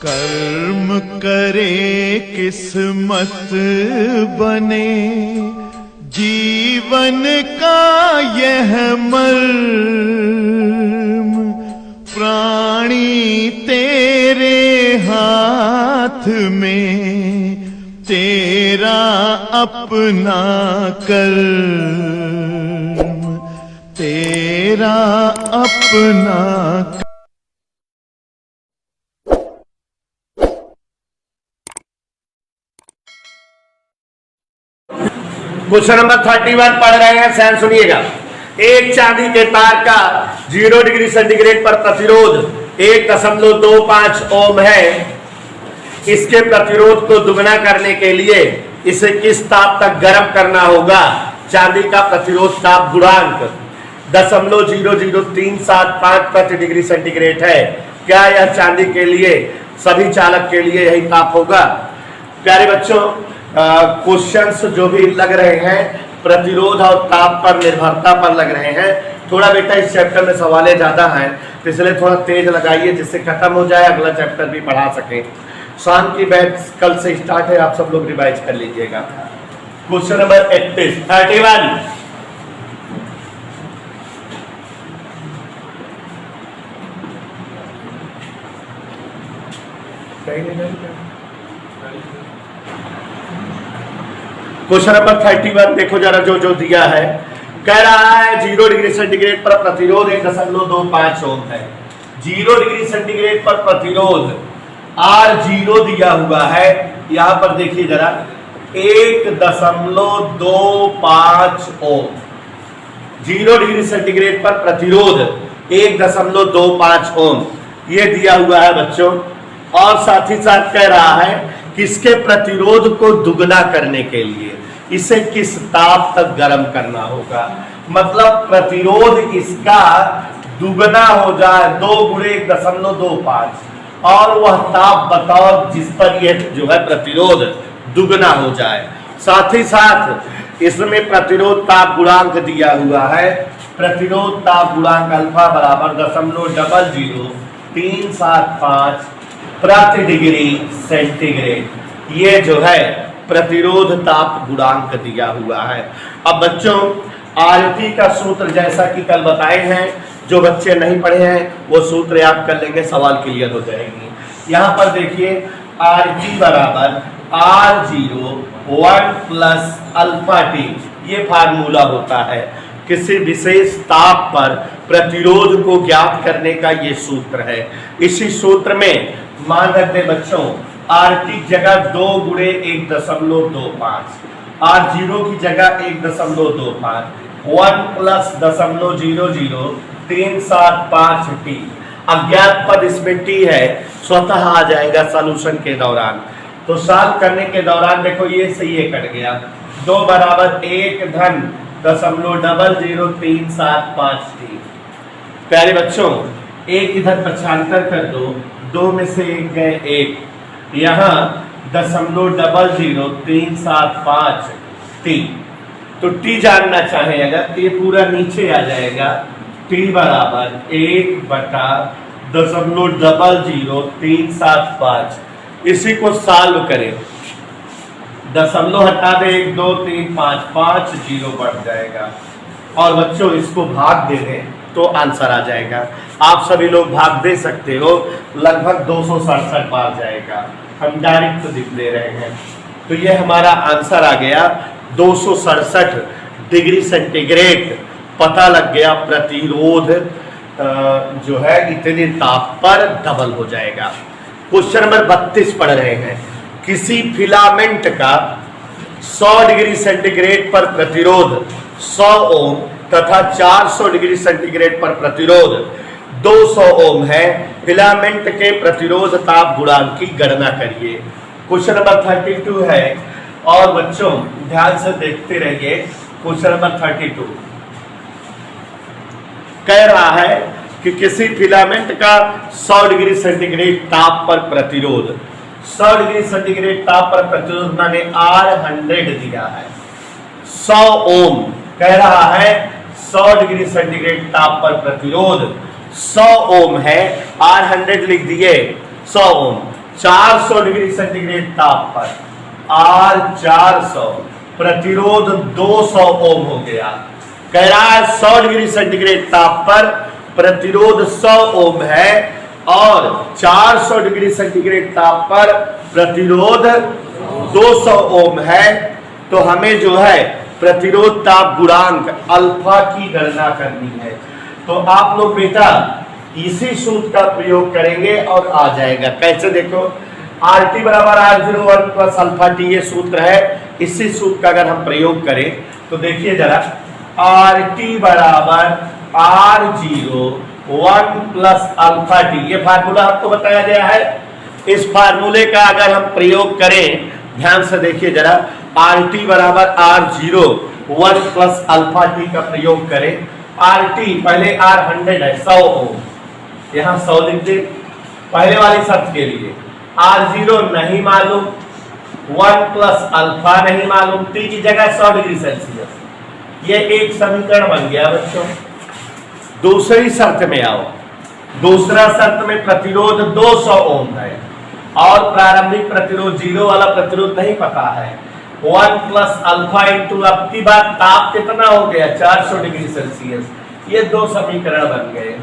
कर्म करे किस्मत बने, जीवन का यह मर्म, प्राणी तेरे हाथ में, तेरा अपना कर्म, तेरा अपना। क्वेश्चन नंबर 31 पढ़ रहे हैं, ध्यान सुनिएगा। एक चांदी के तार का 0 डिग्री सेंटीग्रेड पर प्रतिरोध 1.25 ओम है। इसके प्रतिरोध को दुगना करने के लिए इसे किस ताप तक गर्म करना होगा? चांदी का प्रतिरोध ताप गुणांक 0.00375 प्रति डिग्री सेंटीग्रेड है। क्या यह चांदी के लिए, सभी चालक के लिए यही ताप होगा? प्यारे बच्चों, क्वेश्चंस जो भी लग रहे हैं प्रतिरोध और ताप पर निर्भरता पर लग रहे हैं। थोड़ा बेटा इस चैप्टर में सवालें ज्यादा हैं, तो इसलिए थोड़ा तेज लगाइए जिससे खत्म हो जाए, अगला चैप्टर भी पढ़ा सकें। शाम की बैच कल से स्टार्ट है, आप सब लोग रिवाइज कर लीजिएगा। क्वेश्चन नंबर 31 क्वेश्चन नंबर 31 देखो जरा, जो दिया है। कह रहा है 0 डिग्री सेंटीग्रेड पर प्रतिरोध 1.25 ओम है। 0 डिग्री सेंटीग्रेड पर प्रतिरोध R0 दिया हुआ है। यहां पर देखिए जरा 1.25 ओम। 0 डिग्री सेंटीग्रेड पर प्रतिरोध 1.25 ओम ये दिया हुआ है बच्चों। और साथ ही साथ कह रहा है कि इसके प्रतिरोध को दुगना करने के लिए इसे किस ताप तक गर्म करना होगा। मतलब प्रतिरोध इसका दुगना हो जाए, 2 × 1.25, और वह ताप बताओ जिस पर यह जो है प्रतिरोध दुगना हो जाए। साथ ही साथ इसमें प्रतिरोध ताप गुणांक दिया हुआ है। प्रतिरोध ताप गुणांक अल्फा बराबर 0.00375 प्रति डिग्री सेंटीग्रेड, ये जो है प्रतिरोध ताप गुणांक दिया हुआ है। अब बच्चों आरटी का सूत्र जैसा कि कल बताए हैं, जो बच्चे नहीं पढ़े हैं वो सूत्र याद कर लेंगे, सवाल क्लियर हो जाएंगे। यहाँ पर देखिए आरटी बराबर R0 1 + अल्फा टी, ये फार्मूला होता है। किसी विशेष ताप पर प्रतिरोध को ज्ञात करने का ये सूत्र है। इसी सूत्र में मान रख दे बच्चों, R की जगह 2 × 1.25, R0 की जगह 1.25, 1 + 0.00375 टी। अज्ञात पद इसमें टी है, स्वतः आ जाएगा सॉल्यूशन के दौरान। तो सॉल्व करने के दौरान देखो ये से ये कट गया, 2 बराबर 1.00375 टी। प्यारे बच्चों एक इधर पक्षांतर कर दो, 2 में से 1 गए 1, यहाँ 0.00375 टी। तो टी जानना चाहे अगर ये पूरा नीचे आ जाएगा, टी बराबर 1/00375। इसी को सॉल्व करें, दशमलव हटा दे 1 2 3 5 5 0 बढ़ जाएगा। और बच्चों इसको भाग दे दें तो आंसर आ जाएगा। आप सभी लोग भाग दे सकते हो, लगभग 267 बार जाएगा। हम डायरेक्ट तो लिख दे रहे हैं, तो ये हमारा आंसर आ गया 267 डिग्री सेंटीग्रेड। पता लग गया प्रतिरोध जो है इतने ताप पर डबल हो जाएगा। क्वेश्चन नंबर 32 पढ़ रहे हैं। किसी फिलामेंट का 100 डिग्री सेंटीग्रेड पर प्रतिरोध 100 ओम तथा 400 डिग्री सेंटीग्रेड पर प्रतिरोध 200 ओम है। फिलामेंट के प्रतिरोध ताप गुणांक की गणना करिए। क्वेश्चन नंबर 32 है, और बच्चों ध्यान से देखते रहिए। क्वेश्चन नंबर 32 कह रहा है कि किसी फिलामेंट का 100 डिग्री सेंटीग्रेड ताप पर प्रतिरोध, 100 डिग्री सेंटीग्रेड ताप पर प्रतिरोध माने R100 दिया है। 100 ओम कह रहा है 100 डिग्री सेंटीग्रेड ताप पर प्रतिरोध 100 ओम है, R100 लिख दिए 100 ओम। 400 डिग्री सेंटीग्रेड ताप पर R 400, प्रतिरोध 200 ओम हो गया। कह रहा है 100 डिग्री सेंटीग्रेड ताप पर प्रतिरोध 100 ओम है और 400 डिग्री सेंटीग्रेड ताप पर प्रतिरोध 200 ओम है। तो हमें जो है प्रतिरोध ताप गुणांक अल्फा की गणना करनी है। तो आप लोग बेटा इसी सूत्र का प्रयोग करेंगे और आ जाएगा। कैसे देखो, RT बराबर R01 प्लस अल्फा टी, ये सूत्र है। इसी सूत्र का अगर हम प्रयोग करें तो देखिए जरा, RT बराबर R01 प्लस अल्फा टी, ये फार्मूला आपको बताया गया है। इस फार्मूले का अगर हम प्रयोग करें, ध्यान से देखिए जरा, RT बराबर R01 प्लस अल्फा टी का प्रयोग करें। RT पहले R 100 है, 100 ओम, यहां 100 लिख दे पहले वाली शर्त के लिए। R0 नहीं मालूम, 1 प्लस अल्फा नहीं मालूम, T की जगह 100 डिग्री सेल्सियस। ये एक समीकरण बन गया बच्चों। दूसरी शर्त में आओ। दूसरा शर्त में प्रतिरोध 200 ओम है और प्रारंभिक प्रतिरोध 0 वाला प्रतिरोध नहीं पता है। 1 प्लस अल्फा इंटू, अब की बात ताप कितना हो गया, 400 डिग्री सेल्सियस। ये दो समीकरण बन गए।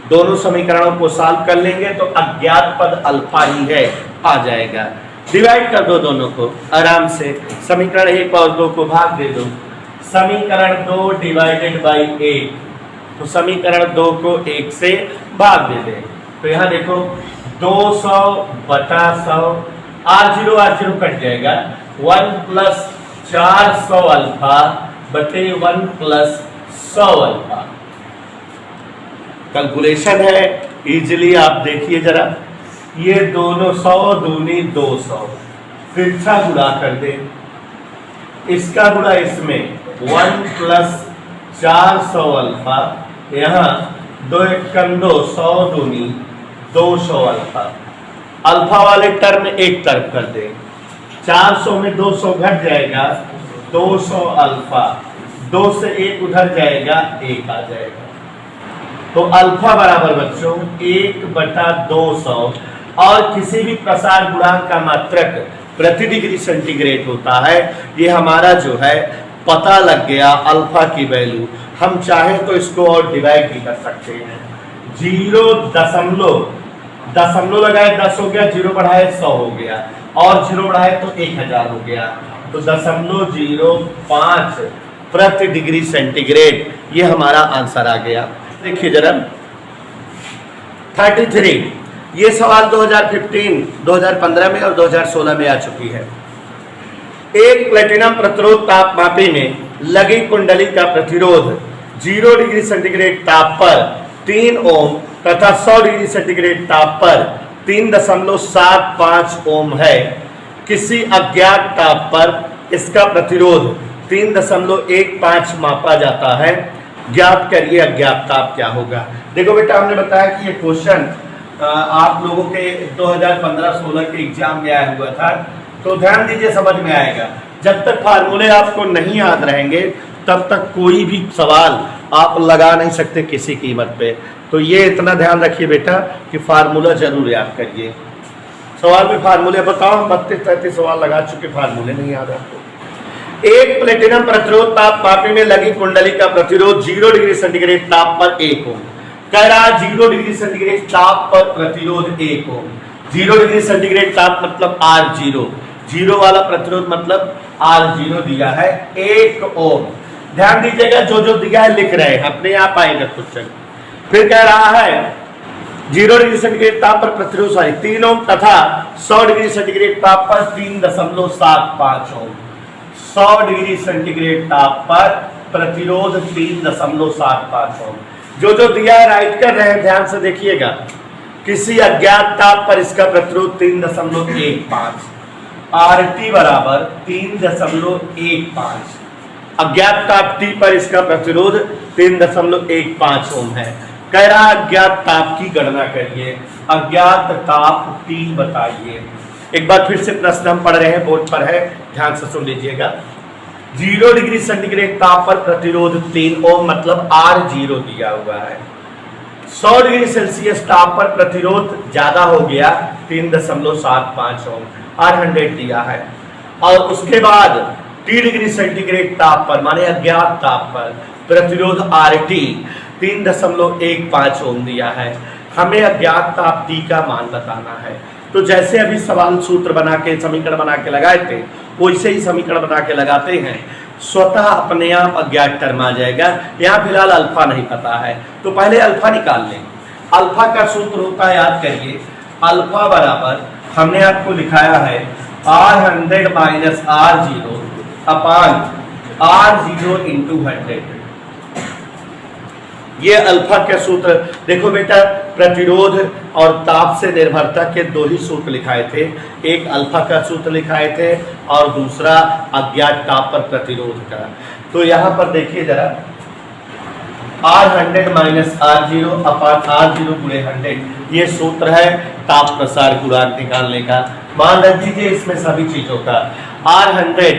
दोनों समीकरणों को सॉल्व कर लेंगे तो अज्ञात पद अल्फा ही है, आ जाएगा। डिवाइड कर दो दोनों को आराम से, समीकरण 1 और 2 को भाग दे दो। समीकरण 2 डिवाइडेड बाई 1, तो समीकरण 2 को 1 से भाग दे दें। तो यहाँ देखो 200 बटा 100, R0 कट जाएगा। 1 प्लस 400 अल्फा बटे 1 प्लस 100 अल्फा। कैलकुलेशन है, इजीली आप देखिए जरा, ये दोनों 100 दूनी 200, तिरछा गुणा कर दे, इसका गुणा इसमें 1 प्लस 400 अल्फा, यहाँ 2 एकम 2, 100 दूनी 200 अल्फा। अल्फा वाले टर्म एक तरफ कर दे, 400 में 200 घट जाएगा, 200 अल्फा, 2 से 1 उधर जाएगा, 1 आ जाएगा। तो अल्फा बराबर बच्चों 1 बटा 200, और किसी भी प्रसार गुणांक का मात्रक प्रति डिग्री सेंटीग्रेड होता है। ये हमारा जो है पता लग गया अल्फा की वैल्यू। हम चाहे तो इसको और डिवाइड भी कर सकते हैं। 0 लगाए 10 हो गया, 0 बढ़ाए 100 हो गया, और 0 बढ़ाए तो 1000 हो गया। तो 0.05 प्रति डिग्री सेंटीग्रेड, ये हमारा आंसर आ गया। देखिए जरा 33, ये सवाल 2015, 2015 में और 2016 में आ चुकी है। एक प्लेटिनम प्रतिरोध तापमापी में लगी कुंडली का प्रतिरोध 0 डिग्री सेंटीग्रेड ताप पर 3 ओम तथा 100 डिग्री सेंटीग्रेड ताप पर 3.75 ओम है। किसी अज्ञात ताप पर इसका प्रतिरोध 3.15 मापा जाता है। ज्ञात करिए अज्ञात ताप क्या होगा। देखो बेटा, हमने बताया कि ये क्वेश्चन आप लोगों के 2015-16 के एग्जाम में आया हुआ था, तो ध्यान दीजिए, समझ में आएगा। जब तक फार्मूले आपको नहीं याद रहेंगे तब तक कोई भी सवाल आप लगा नहीं सकते किसी कीमत पे। तो ये इतना ध्यान रखिए बेटा कि फार्मूला जरूर याद करिए। सवाल में फार्मूले बताओ, हम 32-33 सवाल लगा चुके, फार्मूले नहीं याद आपको। एक प्लेटिनम प्रतिरोध तापमापी में लगी कुंडली का प्रतिरोध 0 डिग्री सेंटीग्रेड ताप पर 1 ओम। कह रहा 0 डिग्री सेंटीग्रेड ताप पर प्रतिरोध 1 ओम। 0 डिग्री सेंटीग्रेड ताप मतलब R0, 0 वाला प्रतिरोध मतलब R0 दिया है 1 ओम। ध्यान दीजिएगा, जो जो दिया है लिख रहे हैं, अपने आप आएगा क्वेश्चन। फिर कह रहा है 0 डिग्री सेंटीग्रेड ताप पर प्रतिरोध 3 ओम तथा 100 डिग्री सेंटीग्रेड ताप पर 3.75 ओम। 100 डिग्री सेंटीग्रेड ताप पर प्रतिरोध 3.75 ओम। जो जो दिया है राइट कर रहे हैं, ध्यान से देखिएगा। किसी अज्ञात ताप पर इसका प्रतिरोध 3.15, RT बराबर 3.15। अज्ञात ताप T पर इसका प्रतिरोध 3.15 ओम है। कह रहा अज्ञात ताप की गणना करिए। अज्ञात ताप T बताइए। एक बार फिर से प्रश्न हम पढ़ रहे हैं, बोर्ड पर है, ध्यान से सुन लीजिएगा। 0 डिग्री सेंटीग्रेड ताप पर प्रतिरोध 3 ओम मतलब R0 दिया हुआ है। 100 डिग्री सेल्सियस ताप पर प्रतिरोध ज्यादा हो गया 3.75 ओम, R100 दिया है। और उसके बाद T डिग्री सेंटीग्रेड ताप पर माने अज्ञात ताप पर प्रतिरोध RT 3.15 ओम दिया है। हमें अज्ञात ताप T का मान बताना है। तो जैसे अभी सवाल सूत्र बना के समीकरण बना के लगाए थे वैसे ही समीकरण बना के लगाते हैं, स्वतः अपने आप अज्ञात टर्म आ जाएगा। यहाँ फिलहाल अल्फा नहीं पता है तो पहले अल्फा निकाल लें। अल्फा का सूत्र होता है, याद करिए, अल्फा बराबर हमने आपको लिखाया है R100 माइनस R0 अपान R0 इंटू 100। ये अल्फा के सूत्र देखो बेटा, प्रतिरोध और ताप से निर्भरता के दो ही सूत्र लिखाए थे, एक अल्फा का सूत्र लिखाए थे और दूसरा अज्ञात ताप पर प्रतिरोध का। तो यहाँ पर देखिए जरा, R100 माइनस R0 अपान R0 गुणे 100 ये सूत्र है ताप प्रसार गुणांक निकालने का। मान रख दीजिए इसमें सभी चीजों का। R100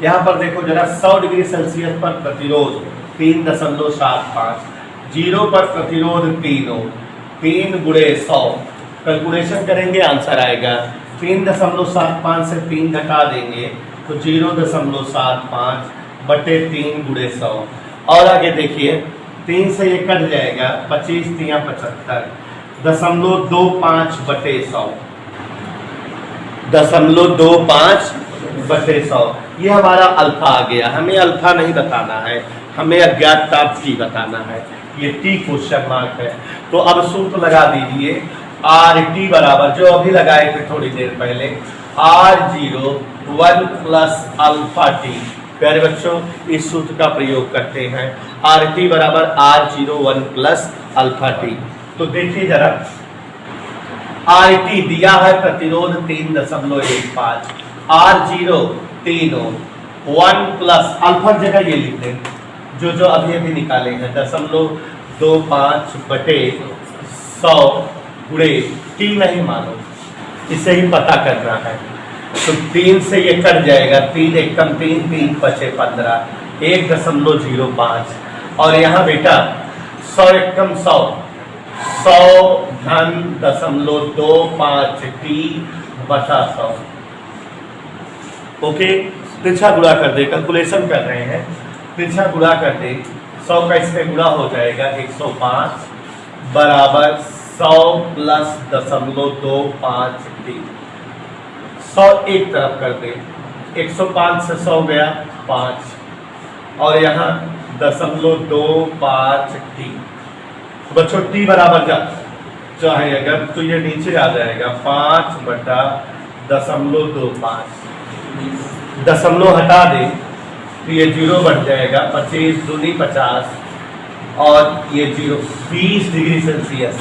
यहाँ पर देखो जरा, 100 डिग्री सेल्सियस पर प्रतिरोध 3.75, 0 पर प्रतिरोध 3 ओम, 3 गुणे 100 कैलकुलेशन करेंगे आंसर आएगा 3.75 से 3 घटा देंगे तो 0.75 बटे 3 गुणे 100। और आगे देखिए 3 से ये कट जाएगा, 25 3 75, 0.25 बटे 100, 0.25 बटे 100। ये हमारा अल्फा आ गया। हमें अल्फा नहीं बताना है, हमें अज्ञात ताप T बताना है। ये T क्वेश्चन मार्क है। तो अब सूत्र लगा दीजिए, RT बराबर जो अभी लगाए थे थोड़ी देर पहले, R0 1 प्लस अल्फा T। प्यारे बच्चों इस सूत्र का प्रयोग करते हैं, RT बराबर R0 1 प्लस अल्फा T। तो देखिए जरा, RT दिया है प्रतिरोध 3.15, R0 3 ओम, 1 प्लस अल्फा जगह ये लिख दें जो अभी अभी निकाले हैं 0.25 बटे 100 गुणे T नहीं मानो, इसे ही पता करना है। तो 3 से ये कट जाएगा, 3 एकम 3, 3 पचे 15, 1.05। और यहाँ बेटा 100 एकम 100, 100 धन 0.25 T बटा 100। ओके, तिरछा गुणा कर दे, कैलकुलेशन कर रहे हैं, तिरछा गुणा कर दे, 100 का इसमें गुणा हो जाएगा 105 बराबर 100 प्लस 0.25 T। 100 एक तरफ कर दे, 105 से 100 गया 5 और यहाँ 0.25 T। बच्चों T बराबर चाहे अगर तो ये नीचे आ जाएगा 5 बटा 0.25, दशमलव हटा दे तो ये 0 बन जाएगा, 25 दूनी 50 और ये 0 20 डिग्री सेल्सियस।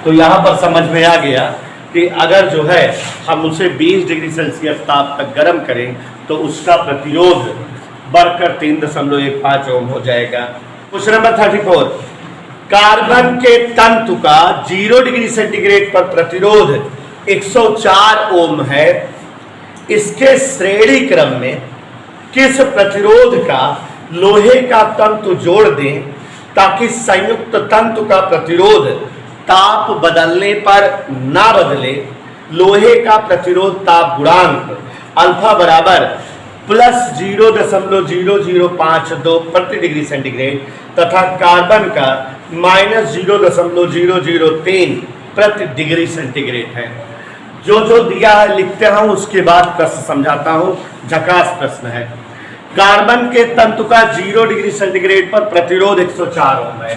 तो यहाँ पर समझ में आ गया कि अगर जो है हम उसे 20 डिग्री सेल्सियस ताप तक गर्म करें तो उसका प्रतिरोध बढ़कर 3.15 ओम हो जाएगा। क्वेश्चन नंबर 34, कार्बन के तंतु का 0 डिग्री सेंटीग्रेड पर प्रतिरोध 104 ओम है। इसके श्रेणी क्रम में किस प्रतिरोध का लोहे का तंतु जोड़ दें ताकि संयुक्त तंतु का प्रतिरोध ताप बदलने पर ना बदले। लोहे का प्रतिरोध ताप गुणांक अल्फा बराबर प्लस 0.0052 प्रति डिग्री सेंटीग्रेड तथा कार्बन का माइनस 0.003 प्रति डिग्री सेंटीग्रेड है। जो दिया है लिखते हैं, उसके बाद प्रश्न समझाता हूं। झकास प्रश्न है। कार्बन के तंतु का 0 डिग्री सेंटीग्रेड पर प्रतिरोध 104 ओम है।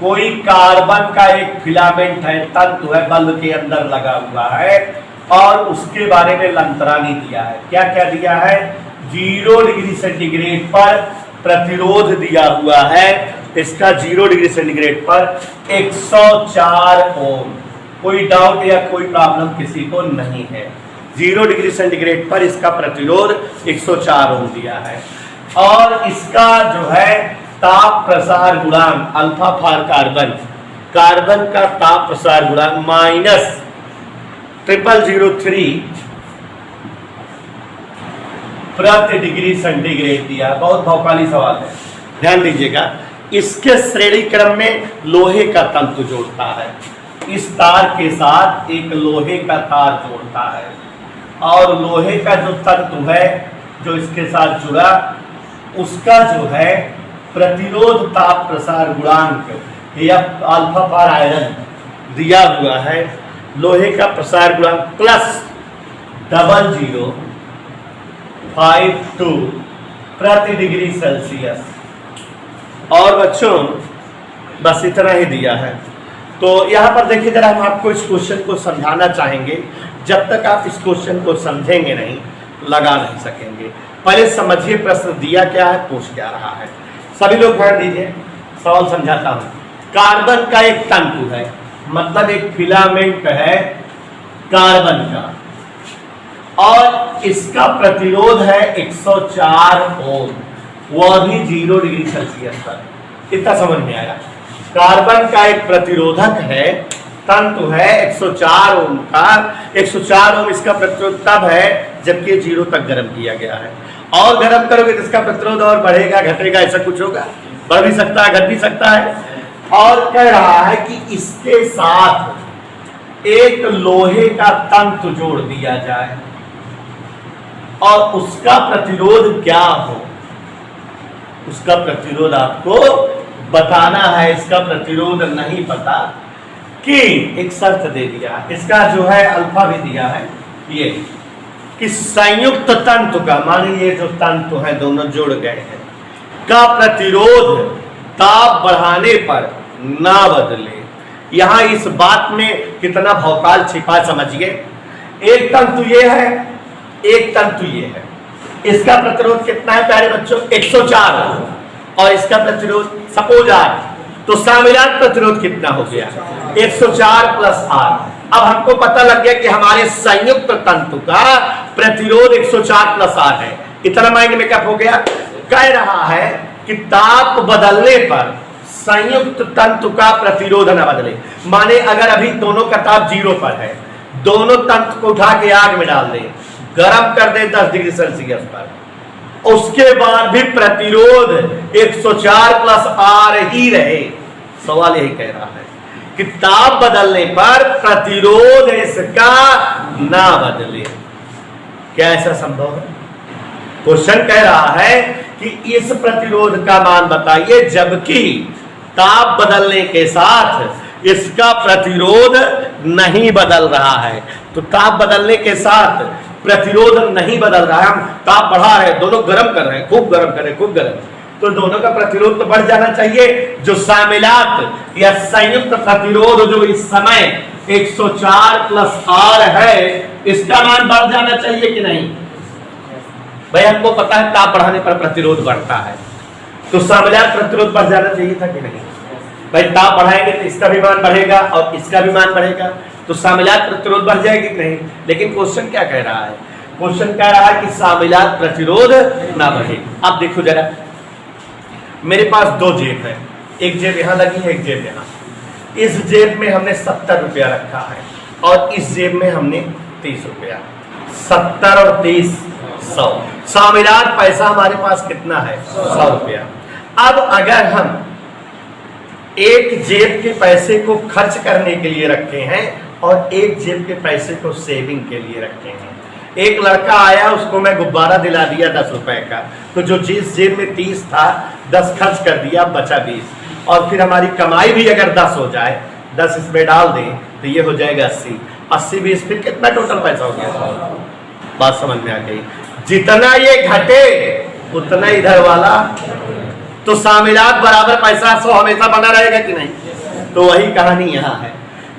कोई कार्बन का एक फिलामेंट है, तंतु है, बल्ब के अंदर लगा हुआ है और उसके बारे में लंतरानी दिया है। क्या क्या दिया है? 0 डिग्री सेंटीग्रेड पर प्रतिरोध दिया हुआ है। इसका 0 डिग्री सेंटीग्रेड पर 104 ओम। कोई डाउट या कोई प्रॉब्लम किसी को नहीं है। 0 डिग्री सेंटीग्रेड पर इसका प्रतिरोध 104 ओम दिया है और इसका जो है ताप प्रसार गुणांक अल्फा फॉर कार्बन, कार्बन का ताप प्रसार गुणांक -0003 प्रति डिग्री सेंटीग्रेड दिया। बहुत भौकाली सवाल है, ध्यान दीजिएगा। इसके श्रेणी क्रम में लोहे का तंतु जोड़ता है, इस तार के साथ एक लोहे का तार जोड़ता है, और लोहे का जो तंतु है जो इसके साथ जुड़ा उसका जो है प्रतिरोध ताप प्रसार गुणांक या अल्फा पार आयरन दिया हुआ है। लोहे का प्रसार गुणांक प्लस 0052 प्रति डिग्री सेल्सियस। और बच्चों बस इतना ही दिया है। तो यहाँ पर देखिए जरा, हम आपको इस क्वेश्चन को समझाना चाहेंगे। जब तक आप इस क्वेश्चन को समझेंगे नहीं, लगा नहीं सकेंगे। पहले समझिए प्रश्न दिया क्या है, पूछ क्या रहा है। सभी लोग ध्यान दीजिए, सवाल समझाता हूं। कार्बन का एक तंतु है, मतलब एक फिलामेंट है कार्बन का, और इसका प्रतिरोध है 104 ओम, वह भी 0 डिग्री सेल्सियस पर। इतना समझ में आया। कार्बन का एक प्रतिरोधक है, तंतु है 104 ओम का। 104 ओम इसका प्रतिरोध तब है जबकि 0 तक गर्म किया गया है। और गर्म करोगे तो इसका प्रतिरोध और बढ़ेगा, घटेगा, ऐसा कुछ होगा? बढ़ भी सकता है, घट भी सकता है। और कह रहा है कि इसके साथ एक लोहे का तंतु जोड़ दिया जाए और उसका प्रतिरोध क्या हो, उसका प्रतिरोध आपको बताना है। इसका प्रतिरोध नहीं पता कि एक शर्त दे दिया, इसका जो है अल्फा भी दिया है, ये कि संयुक्त तंतु का, मानिए ये जो तंतु है दोनों जुड़ गए हैं, का प्रतिरोध ताप बढ़ाने पर ना बदले। यहां इस बात में कितना भौकाल छिपा समझिए। एक तंतु ये है, एक तंतु ये है। इसका प्रतिरोध कितना है प्यारे बच्चों? 104। और इसका प्रतिरोध सपोज 8, तो सामिलात प्रतिरोध कितना हो गया? 104 प्लस 8। अब हमको पता लग गया कि हमारे संयुक्त तंतु का प्रतिरोध 104 प्लस 8 है। इतना माइंड में क्या हो गया? कह रहा है कि ताप बदलने पर संयुक्त तंतु का प्रतिरोध न बदले। माने अगर अभी दोनों का ताप 0 पर है, दोनों तंतु को उठा के आग में डाल दे, गर्म कर दे 10 डिग्री सेल्सियस पर, उसके बाद भी प्रतिरोध 104 प्लस आर ही रहे। सवाल यही कह रहा है कि ताप बदलने पर प्रतिरोध इसका ना बदले। क्या ऐसा संभव है? क्वेश्चन कह रहा है कि इस प्रतिरोध का मान बताइए जबकि ताप बदलने के साथ इसका प्रतिरोध नहीं बदल रहा है। तो ताप बदलने के साथ प्रतिरोध नहीं बदल रहा है, हम ताप बढ़ा रहे हैं, दोनों गर्म कर रहे हैं, खूब गर्म कर रहे हैं, खूब गर्म, तो दोनों का प्रतिरोध तो बढ़ जाना चाहिए। जो शामिलात या संयुक्त प्रतिरोध जो इस समय 104 प्लस आर है, इसका मान बढ़ जाना चाहिए कि नहीं? भाई हमको पता है ताप बढ़ाने पर प्रतिरोध बढ़ता है, तो शामिलात प्रतिरोध बढ़ जाना चाहिए था कि नहीं? भाई ताप बढ़ाएंगे तो इसका भी मान बढ़ेगा और इसका भी मान बढ़ेगा, तो शामिलात प्रतिरोध बढ़ जाएगी कि नहीं? लेकिन क्वेश्चन क्या कह रहा है? क्वेश्चन कह रहा है कि शामिलात प्रतिरोध ना बढ़े। अब देखो जरा, मेरे पास 2 जेब है, एक जेब यहां लगी है, एक जेब यहां। इस जेब में हमने 70 रुपया रखा है और इस जेब में हमने 30 रुपया। 70 और 30 100। शामिलात पैसा हमारे पास कितना है? 100 रुपया। अब अगर हम एक जेब के पैसे को खर्च करने के लिए रखे हैं और एक जेब के पैसे को सेविंग के लिए रखे हैं। एक लड़का आया, उसको मैं गुब्बारा दिला दिया 10 रुपए का, तो जो जिस जेब में 30 था 10 खर्च कर दिया, बचा 20। और फिर हमारी कमाई भी अगर 10 हो जाए, 10 इसमें डाल दें तो ये हो जाएगा 80। 80 20 फिर कितना टोटल पैसा हो गया? बात समझ में आ गई? जितना ये घटे उतना इधर वाला, तो शामिलात बराबर पैसा 100 हमेशा बना रहेगा कि नहीं? तो वही कहानी यहाँ है।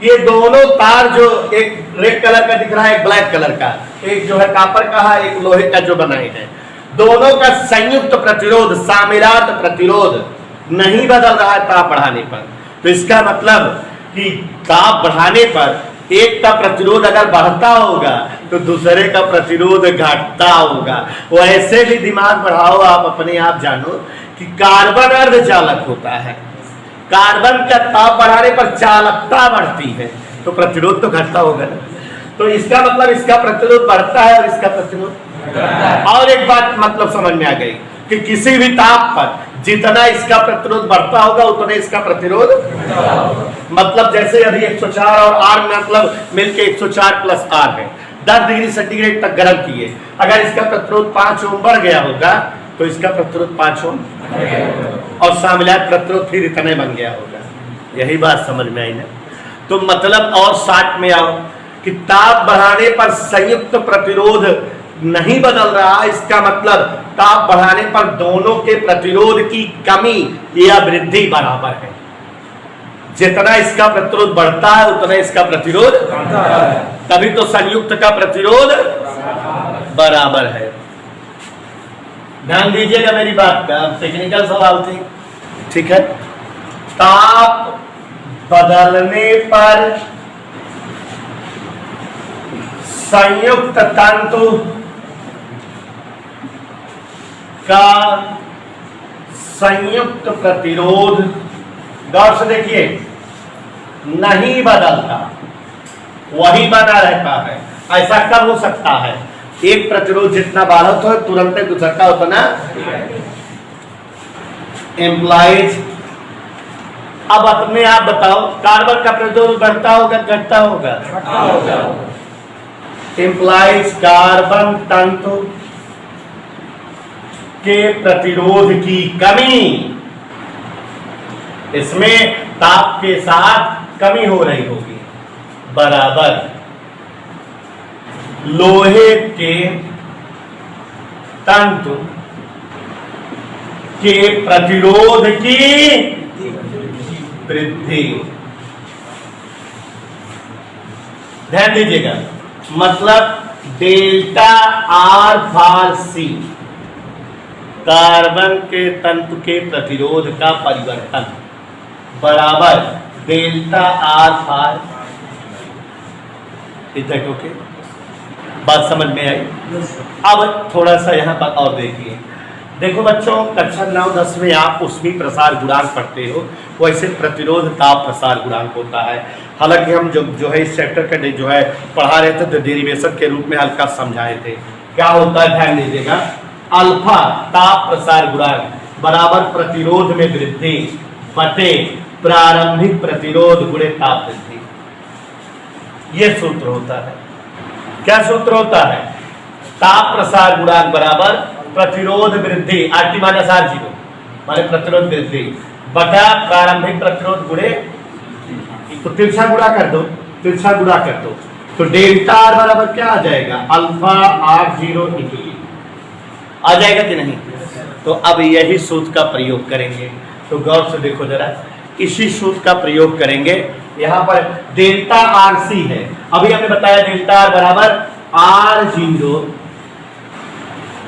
ये दोनों तार जो एक रेड कलर का दिख रहा है, एक ब्लैक कलर का, एक जो है कापर का है, एक लोहे का जो बनाए हैं, दोनों का संयुक्त प्रतिरोध शामिलात प्रतिरोध नहीं बदल रहा है ताप बढ़ाने पर। तो इसका मतलब कि ताप बढ़ाने पर एक का प्रतिरोध अगर बढ़ता होगा तो दूसरे का प्रतिरोध घटता होगा। वैसे भी दिमाग बढ़ाओ, आप अपने आप जानो कि कार्बन अर्धचालक होता है, कार्बन का ताप बढ़ाने पर चालकता बढ़ती है, तो प्रतिरोध तो घटता होगा ना। तो इसका मतलब इसका प्रतिरोध बढ़ता है और इसका प्रतिरोध घटता है। और एक बात मतलब समझ में आ गई कि किसी भी ताप पर जितना इसका प्रतिरोध बढ़ता होगा उतना इसका प्रतिरोध, मतलब जैसे अभी 104 और आर मतलब मिलके 104 प्लस आर है, 10 डिग्री सेंटीग्रेड तक गर्म किए, अगर इसका प्रतिरोध 5 ओम बढ़ गया होगा तो इसका प्रतिरोध 5 ओम और सामलायक प्रतिरोध फिर इतने बन गया होगा। यही बात समझ में आई ना? तो मतलब और 60 में आओ कि ताप बढ़ाने पर संयुक्त प्रतिरोध नहीं बदल रहा, इसका मतलब ताप बढ़ाने पर दोनों के प्रतिरोध की कमी या वृद्धि बराबर है। जितना इसका प्रतिरोध बढ़ता है उतना इसका प्रतिरोध बढ़ता है, तभी तो संयुक्त का प्रतिरोध बराबर है। ध्यान दीजिएगा मेरी बात का, टेक्निकल सवाल थे, ठीक है। ताप बदलने पर संयुक्त तंतु का संयुक्त प्रतिरोध, गौर से देखिए, नहीं बदलता, वही बना रहता है। ऐसा कब हो सकता है? एक प्रतिरोध जितना बढ़त हो तुरंत दूसरा का उतना एम्प्लाइज। अब अपने आप बताओ, कार्बन का प्रतिरोध बढ़ता होगा घटता होगा? एम्प्लाइज कार्बन तंतु के प्रतिरोध की कमी, इसमें ताप के साथ कमी हो रही होगी, बराबर लोहे के तंतु के प्रतिरोध की वृद्धि। ध्यान दीजिएगा, मतलब डेल्टा आर फार सी कार्बन के तंतु के प्रतिरोध का परिवर्तन बराबर डेल्टा आर फार। इतना ओके, बात समझ में आई? अब थोड़ा सा यहां पर और देखिए, देखो बच्चों, कक्षा 9-10 में आप ऊष्मीय प्रसार गुणांक पढ़ते हो, वैसे प्रतिरोध ताप प्रसार गुणांक होता है। हालांकि हम जो है इस चैप्टर का जो है पढ़ा रहे थे तो डेरिवेशन के रूप में हल्का समझाए थे। क्या होता है ध्यान दीजिएगा, अल्फा ताप प्रसार गुणांक बराबर प्रतिरोध में वृद्धि बटे प्रारंभिक प्रतिरोध गुणे ताप वृद्धि। यह सूत्र होता है। क्या सूत्र होता है? ताप प्रसार गुणांक बराबर प्रतिरोध वृद्धि RT - R0 माने प्रतिरोध वृद्धि बटा प्रारंभिक प्रतिरोध गुणे, तो तिरछा गुणा कर दो, तिरछा गुणा कर दो, तो डेल्टा आर बराबर क्या आ जाएगा? अल्फा R0 आ जाएगा कि नहीं? तो अब यही सूत्र का प्रयोग करेंगे। तो गौर से देखो जरा, इसी सूत्र का प्रयोग करेंगे। यहां पर डेल्टा RC है, अभी हमने बताया डेल्टा आर बराबर R0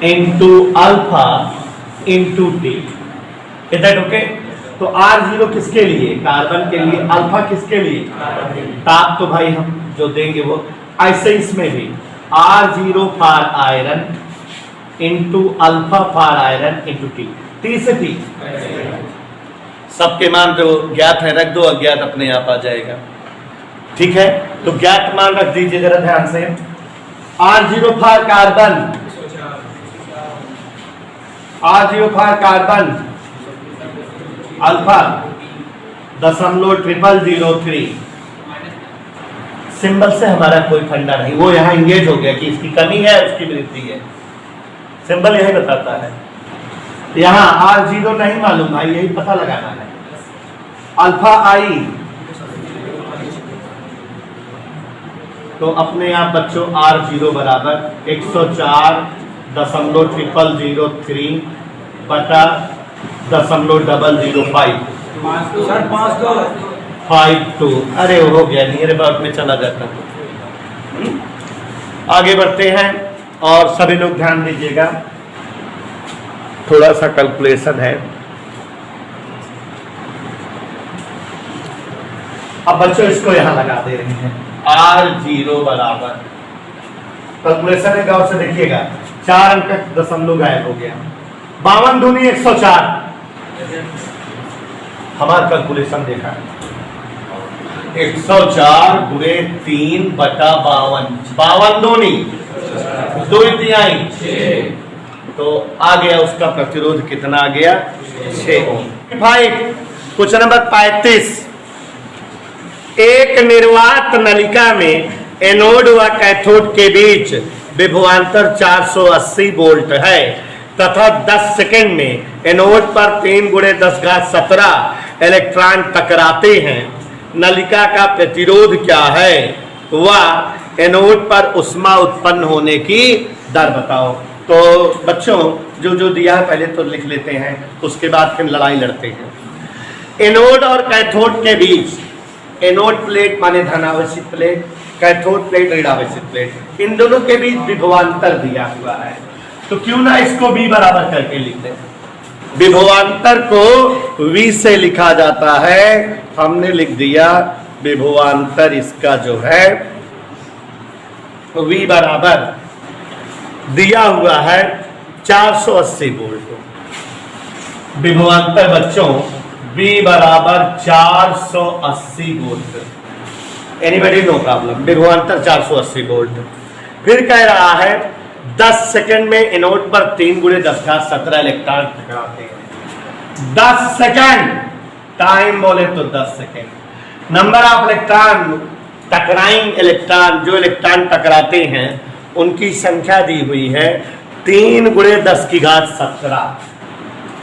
into alpha into T. Is that okay? तो R0 किसके लिए? कार्बन के लिए। अल्फा किसके लिए? ताप तो भाई हम जो देंगे वो, ऐसे इसमें भी R0 for iron into alpha for iron into T. T से टी सबके मान जो ज्ञात है रख दो, अज्ञात अपने आप आ जाएगा, ठीक है। तो ज्ञात मान रख दीजिए जरा ध्यान से। R0 for carbon, R0 for carbon alpha 0.0003। Symbol से हमारा कोई फंडा नहीं, वो यहाँ इंगेज हो गया कि इसकी कमी है उसकी वृद्धि है, सिंबल यही बताता है। यहाँ R0 नहीं मालूम भाई, यही पता लगाना है। अल्फा आई, तो अपने आप बच्चों R0 बराबर 104.0003 बटा 0.00552। अरे हो गया, नियर अबाउट में चला जाता। आगे बढ़ते हैं और सभी लोग ध्यान दीजिएगा, थोड़ा सा कैलकुलेशन है। अब बच्चों इसको यहां लगा दे रहे हैं। R0 बराबर कैलकुलेशन है, गौर से देखिएगा, 4 अंक का दशमलव गायब हो गया। 52 दूनी 104, हमारा कैलकुलेशन देखा 104 गुणे 3 बटा 52, 52 दूनी 2 तिहाई, तो आ गया उसका प्रतिरोध कितना आ गया? 6 ओम। 5 क्वेश्चन नंबर 35। एक निर्वात नलिका में एनोड व कैथोड के बीच विभवांतर 480 वोल्ट है तथा 10 सेकेंड में एनोड पर 3 × 10⁻17 इलेक्ट्रॉन टकराते हैं। नलिका का प्रतिरोध क्या है व एनोड पर ऊष्मा उत्पन्न होने की दर बताओ। तो बच्चों जो जो दिया है पहले तो लिख लेते हैं, उसके बाद फिर लड़ाई लड़ते हैं। एनोड और कैथोड के बीच, एनोड प्लेट माने धनावेशित प्लेट, कैथोड प्लेट ऋणावेशित प्लेट, इन दोनों के बीच विभवांतर दिया हुआ है। तो क्यों ना इसको V बराबर करके लिख दें। विभवांतर को V से लिखा जाता है, हमने लिख दिया विभवांतर इसका जो है V बराबर दिया हुआ है 480 वोल्ट। विभवांतर बच्चों V बराबर 480 वोल्ट। Anybody no problem. विभवांतर 480 वोल्ट। फिर कह रहा है 10 सेकंड में एनोड पर 3 × 10⁻17 इलेक्ट्रॉन टकराते हैं। 10 सेकंड टाइम बोले तो 10 सेकंड। नंबर ऑफ इलेक्ट्रॉन, टकराइंग इलेक्ट्रॉन, जो इलेक्ट्रॉन टकराते हैं उनकी संख्या दी हुई है 3 × 10⁻17,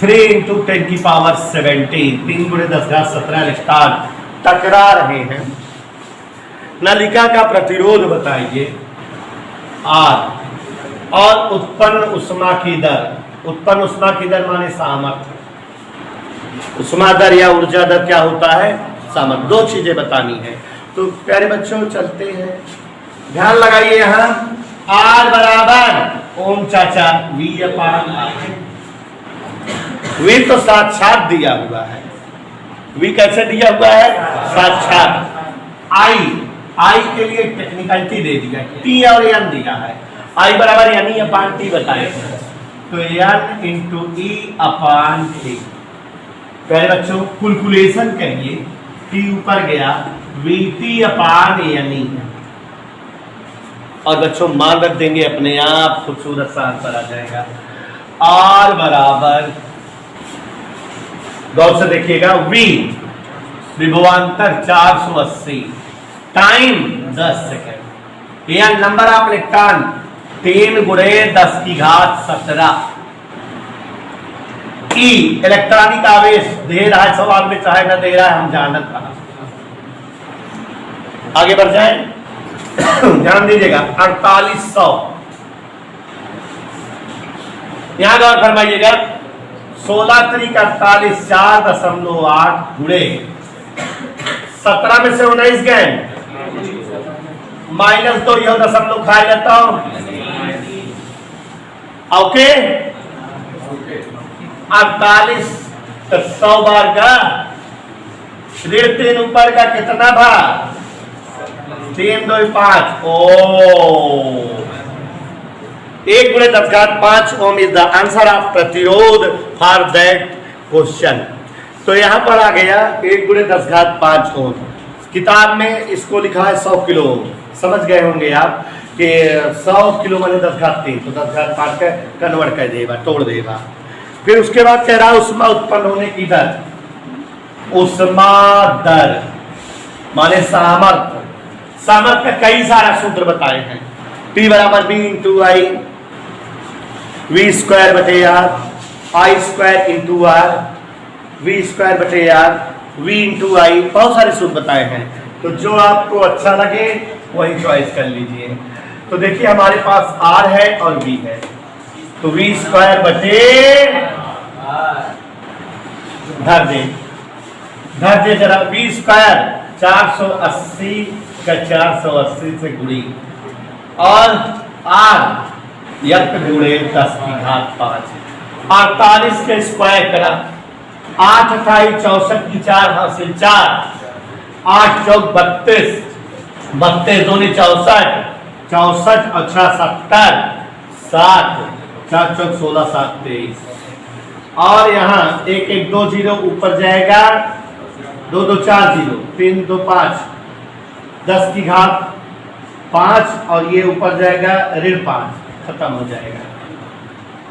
3 × 10⁻17, 3 × 10⁻17 इलेक्ट्रॉन टकरा रहे हैं। नलिका का प्रतिरोध बताइए R और उत्पन्न ऊष्मा की दर। उत्पन्न ऊष्मा की दर माने सामर्थ्य। ऊष्मा दर या ऊर्जा दर क्या होता है? सामर्थ्य। दो चीजें बतानी है। तो प्यारे बच्चों चलते हैं, ध्यान लगाइए यहां। R बराबर ओम चाचा V/R। V तो साक्षात दिया हुआ है। V कैसे दिया हुआ है? साक्षात। I के लिए टेक्निकलिटी दे दिया, T और N दिया है। I बराबर NE/T बताए, तो N × E/T। पहले बच्चों कैलकुलेशन करिए, T ऊपर गया, VT/NE। और बच्चों मान रख देंगे, अपने आप खूबसूरत सा आंसर आ जाएगा। R बराबर, गौर से देखिएगा, V विभवांतर 480, टाइम 10 सेकेंड, यह number of electron 3 × 10⁻17। E electronic आवेश दे रहा है सवाल में, चाहे ना दे रहा है हम जानत रहा। आगे बढ़ जाए, ध्यान दीजिएगा। 4800 यहां गौर फरमाइएगा। 16 × 48, 4.8 गुणे 17 में से 19 गए, -2 यह दशमलव खा लेता हूं। ओके, 48 तो 100 बार का, 3 ऊपर का कितना भाग? 3 2 5। ओ 1 × 10⁵ ओम इज द आंसर ऑफ प्रतिरोध फॉर दैट क्वेश्चन। तो यहां पर आ गया 1 × 10⁵ ओम। किताब में इसको लिखा है 100 किलो ओम। समझ गए होंगे आप कि 100 किलो माने 10⁵3, तो 10⁵5 का कन्वर्ट कर देगा, तोड़ देगा। फिर उसके बाद कह रहा है ऊष्मा उत्पन्न होने की दर। ऊष्मा दर माने सामर्थ्य। सामर्थ्य का कई सारा सूत्र बताए हैं। P बराबर B × I, V²/R, I² × R, V²/R, V × I, बहुत सारे सूत्र बताए हैं। तो जो आपको अच्छा लगे वही चॉइस कर लीजिए। तो देखिए हमारे पास R है और V है, तो V² धर दे जरा। V² 480 का 480 से गुणी, और R यक गुणे 10⁵5। 48 के स्क्वायर करा, 8 × 64 की 4 हासिल 4, 8 चौक 32, 32 दूनी 64, 64 और 6 70, 7 4 चौक 16, 7 23। और यहाँ 1 1 2 0 ऊपर जाएगा, 2 2 4 0, 3 2 5, 10⁵5, और ये ऊपर जाएगा ऋण 5, खत्म हो जाएगा।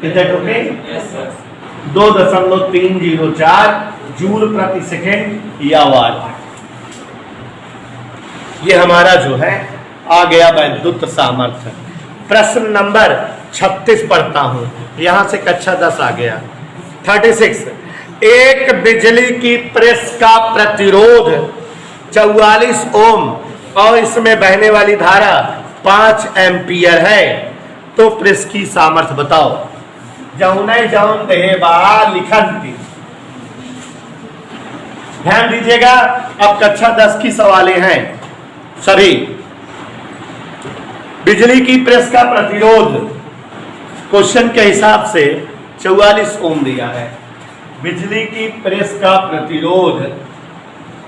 Is that okay? 2.304 जूल प्रति सेकेंड या वाट। ये हमारा जो है आ गया वैद्युत सामर्थ्य। प्रश्न नंबर 36 पढ़ता हूं, यहां से कक्षा 10 आ गया। 36, एक बिजली की प्रेस का प्रतिरोध 44 ओम और इसमें बहने वाली धारा 5 एम्पियर है, तो प्रेस की सामर्थ्य बताओ। जौने जौन देहे बा लिखन। ध्यान दीजिएगा, अब कक्षा 10 की सवालें हैं सभी। बिजली की प्रेस का प्रतिरोध क्वेश्चन के हिसाब से 44 ओम दिया है। बिजली की प्रेस का प्रतिरोध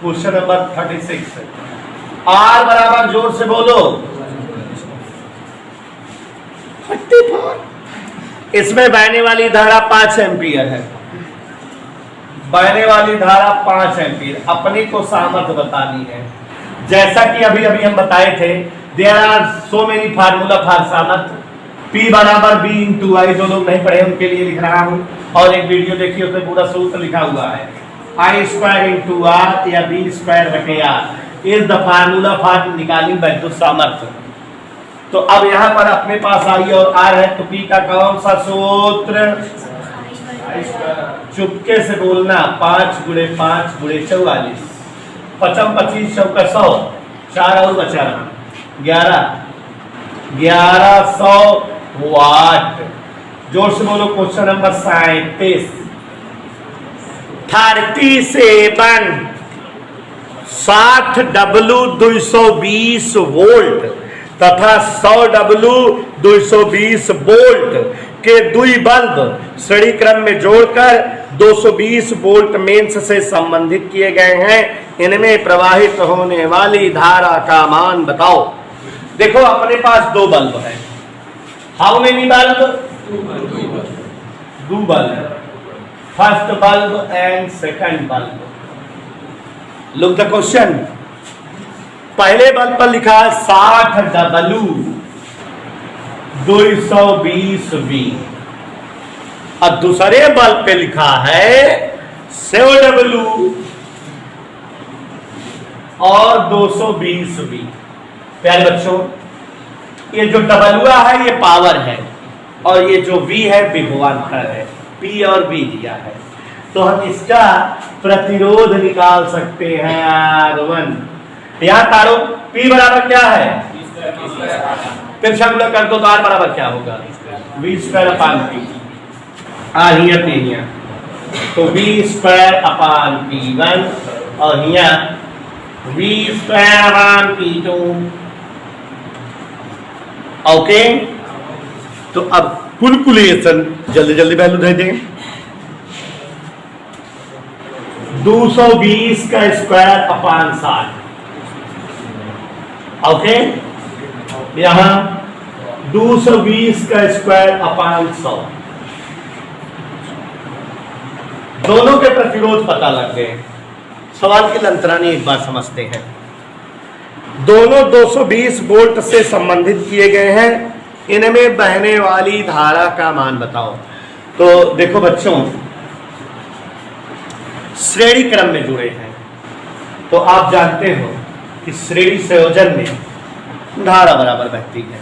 क्वेश्चन नंबर 36, आर बराबर जोर से बोलो 34। इसमें बहने वाली धारा 5 एम्पियर है। बहने वाली धारा 5 एम्पियर, अपने को सामर्थ्य बतानी है। जैसा कि अभी अभी हम बताए थे, there are so many formula for सामर्थ्य। P बराबर B इंटू आई, जो लोग नहीं पढ़े उनके लिए लिख रहा हूं, और एक वीडियो देखिए उसमें पूरा सूत्र लिखा हुआ है। I स्क्वायर इंटू आर या B स्क्वायर बटे R is the formula for निकालिंग वैद्युत सामर्थ्य। तो अब यहाँ पर अपने पास आई और आर है, तो P का कौन सा सूत्र? चुपके से बोलना, 5 गुणे 5 गुणे 44, 55 25 चौका 100, 4 और बचा रहा 1100 वाट। जोर से बोलो क्वेश्चन नंबर 37। 37 60 W 220 वोल्ट तथा 100 W 220 वोल्ट के दुई बल्ब श्रेणी क्रम में जोड़कर 220 वोल्ट मेंस से संबंधित किए गए हैं। इनमें प्रवाहित होने वाली धारा का मान बताओ। देखो अपने पास 2 बल्ब है। How many bulb? 2 bulb. First bulb and second bulb. Look the question. पहले बल्ब पर लिखा है 60 W 220 V, और दूसरे बल्ब पे लिखा है 100 W और 220 V। प्यारे बच्चों, ये जो डबलुआ है ये पावर है, और ये जो V है विभवांतर है। P और V दिया है, तो हम इसका प्रतिरोध निकाल सकते हैं R1। यहां तारो P बराबर क्या है? फिर शब्द कर दो तो R बराबर क्या होगा? V square upon P। Here P here, तो V स्क्वायर अपान P1 और here V square upon P2। Okay, तो अब कैलकुलेशन जल्दी जल्दी वैल्यू दे दें। 220 का स्क्वायर अपान 60। ओके, यहां 220 का स्क्वायर अपान 100। दोनों के प्रतिरोध पता लग गए। सवाल की लंतरानी एक बार समझते हैं। दोनों 220 वोल्ट से संबंधित किए गए हैं। इनमें बहने वाली धारा का मान बताओ। तो देखो बच्चों, श्रेणी क्रम में जुड़े हैं, तो आप जानते हो कि श्रेणी संयोजन में धारा बराबर बहती है,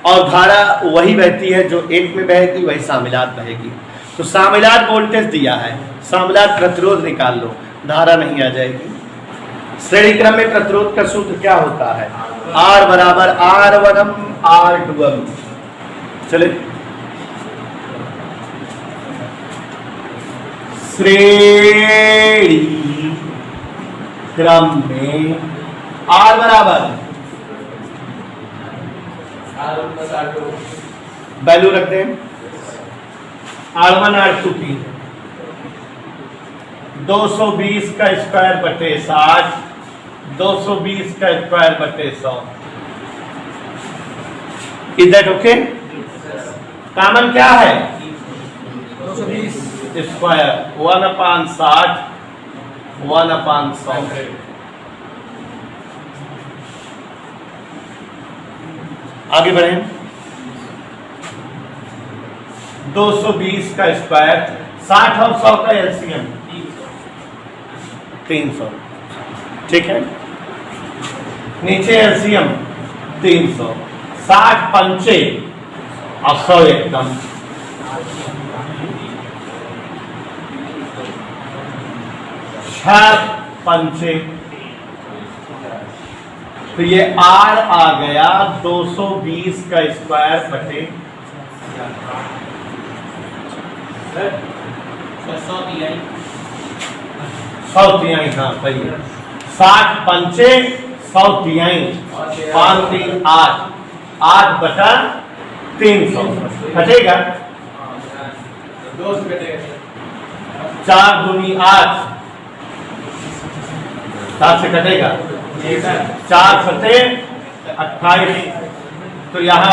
और धारा वही बहती है जो एक में बहेगी, वही सामिलात बहेगी। तो सामिलात वोल्टेज दिया है, सामिलात प्रतिरोध निकाल लो, धारा नहीं आ जाएगी। श्रेणी क्रम में प्रतिरोध का सूत्र क्या होता है? R बराबर R1M R2M। चले, श्रेणी क्रम में R बराबर वैल्यू रखते हैं R1 R2 की 220 का स्क्वायर बटे 60, 220 का स्क्वायर बटे 100। Is that okay? कॉमन क्या है? 220 स्क्वायर 1/60 1/100। आगे बढ़ें। 220 का स्क्वायर 60 और 100 का एलसीएम 300, ठीक है। नीचे एलसीएम 300, 60 पंचे और 100 एकदम, 6 पंचे, तो ये आर आ गया 220 का स्क्वायर बटे 100 तिहाई, हाँ सही है। 60 पंचे 100 तिहाई, 5 3 8, 8 बटा 300 कटेगा, 4 दूनी 8, 7 से कटेगा, 4 सते 28, तो यहाँ